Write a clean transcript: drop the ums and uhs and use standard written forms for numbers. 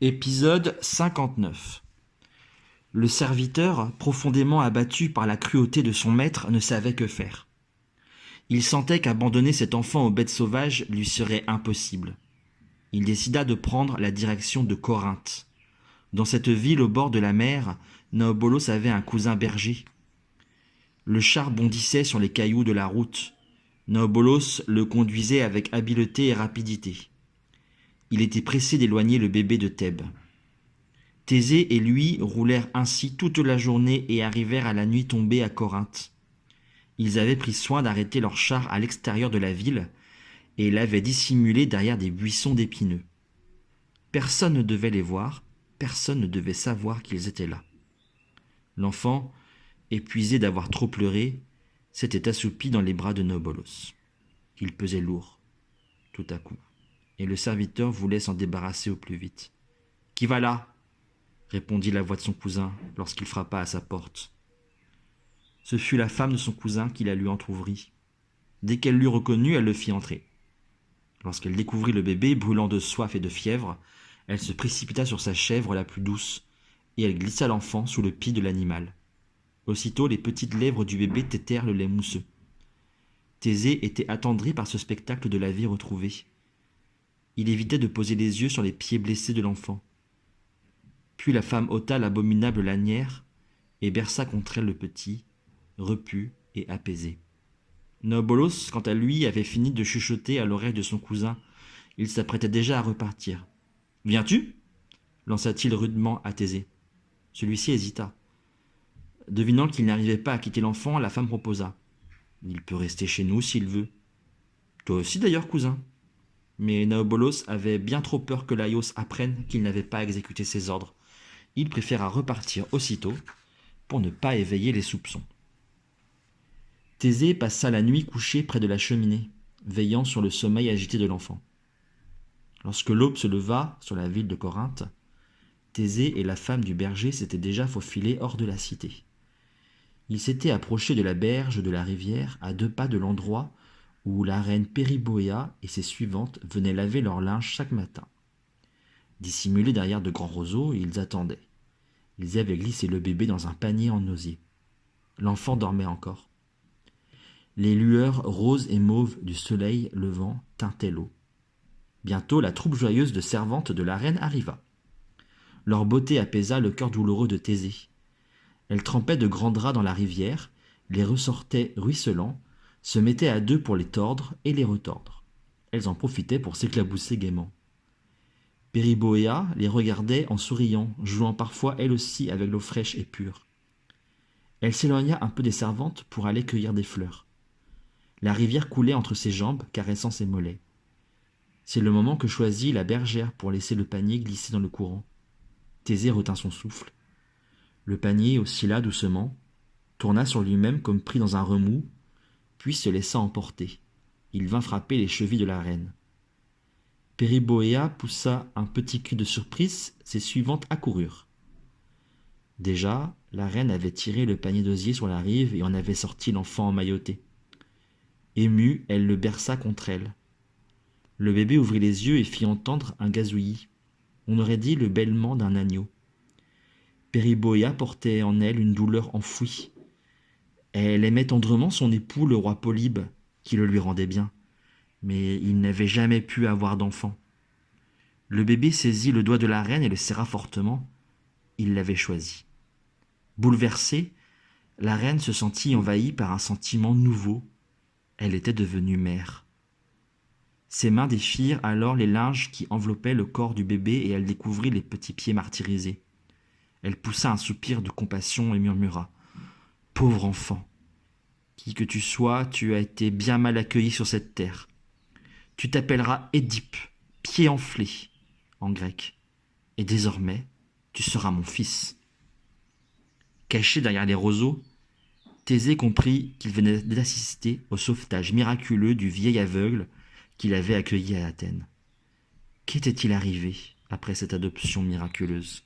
Épisode 59. Le serviteur, profondément abattu par la cruauté de son maître, ne savait que faire. Il sentait qu'abandonner cet enfant aux bêtes sauvages lui serait impossible. Il décida de prendre la direction de Corinthe. Dans cette ville au bord de la mer, Naobolos avait un cousin berger. Le char bondissait sur les cailloux de la route. Naobolos le conduisait avec habileté et rapidité. Il était pressé d'éloigner le bébé de Thèbes. Thésée et lui roulèrent ainsi toute la journée et arrivèrent à la nuit tombée à Corinthe. Ils avaient pris soin d'arrêter leur char à l'extérieur de la ville et l'avaient dissimulé derrière des buissons d'épineux. Personne ne devait les voir, personne ne devait savoir qu'ils étaient là. L'enfant, épuisé d'avoir trop pleuré, s'était assoupi dans les bras de Naobolos. Il pesait lourd, tout à coup, et le serviteur voulait s'en débarrasser au plus vite. « Qui va là ?» répondit la voix de son cousin lorsqu'il frappa à sa porte. Ce fut la femme de son cousin qui la lui entr'ouvrit. Dès qu'elle l'eut reconnu, elle le fit entrer. Lorsqu'elle découvrit le bébé, brûlant de soif et de fièvre, elle se précipita sur sa chèvre la plus douce, et elle glissa l'enfant sous le pied de l'animal. Aussitôt, les petites lèvres du bébé tétèrent le lait mousseux. Thésée était attendri par ce spectacle de la vie retrouvée. Il évitait de poser les yeux sur les pieds blessés de l'enfant. Puis la femme ôta l'abominable lanière et berça contre elle le petit, repu et apaisé. Naobolos, quant à lui, avait fini de chuchoter à l'oreille de son cousin. Il s'apprêtait déjà à repartir. « Viens-tu » lança-t-il rudement à Thésée. Celui-ci hésita. Devinant qu'il n'arrivait pas à quitter l'enfant, la femme proposa. « Il peut rester chez nous s'il veut. »« Toi aussi d'ailleurs, cousin. » Mais Naobolos avait bien trop peur que Laïos apprenne qu'il n'avait pas exécuté ses ordres. Il préféra repartir aussitôt pour ne pas éveiller les soupçons. Thésée passa la nuit couché près de la cheminée, veillant sur le sommeil agité de l'enfant. Lorsque l'aube se leva sur la ville de Corinthe, Thésée et la femme du berger s'étaient déjà faufilés hors de la cité. Ils s'étaient approchés de la berge de la rivière à 2 pas de l'endroit où la reine Périboéa et ses suivantes venaient laver leur linge chaque matin. Dissimulés derrière de grands roseaux, ils attendaient. Ils avaient glissé le bébé dans un panier en osier. L'enfant dormait encore. Les lueurs roses et mauves du soleil levant teintaient l'eau. Bientôt, la troupe joyeuse de servantes de la reine arriva. Leur beauté apaisa le cœur douloureux de Thésée. Elles trempaient de grands draps dans la rivière, les ressortaient ruisselants, se mettaient à 2 pour les tordre et les retordre. Elles en profitaient pour s'éclabousser gaiement. Périboéa les regardait en souriant, jouant parfois elle aussi avec l'eau fraîche et pure. Elle s'éloigna un peu des servantes pour aller cueillir des fleurs. La rivière coulait entre ses jambes, caressant ses mollets. C'est le moment que choisit la bergère pour laisser le panier glisser dans le courant. Thésée retint son souffle. Le panier oscilla doucement, tourna sur lui-même comme pris dans un remous, puis se laissa emporter. Il vint frapper les chevilles de la reine. Périboéa poussa un petit cri de surprise, ses suivantes accoururent. Déjà, la reine avait tiré le panier d'osier sur la rive et en avait sorti l'enfant emmailloté. Émue, elle le berça contre elle. Le bébé ouvrit les yeux et fit entendre un gazouillis. On aurait dit le bêlement d'un agneau. Périboéa portait en elle une douleur enfouie. Elle aimait tendrement son époux, le roi Polybe, qui le lui rendait bien, mais il n'avait jamais pu avoir d'enfant. Le bébé saisit le doigt de la reine et le serra fortement. Il l'avait choisi. Bouleversée, la reine se sentit envahie par un sentiment nouveau. Elle était devenue mère. Ses mains défirent alors les linges qui enveloppaient le corps du bébé et elle découvrit les petits pieds martyrisés. Elle poussa un soupir de compassion et murmura « Pauvre enfant, qui que tu sois, tu as été bien mal accueilli sur cette terre. Tu t'appelleras Édipe, pied enflé, en grec, et désormais, tu seras mon fils. » Caché derrière les roseaux, Thésée comprit qu'il venait d'assister au sauvetage miraculeux du vieil aveugle qu'il avait accueilli à Athènes. Qu'était-il arrivé après cette adoption miraculeuse ?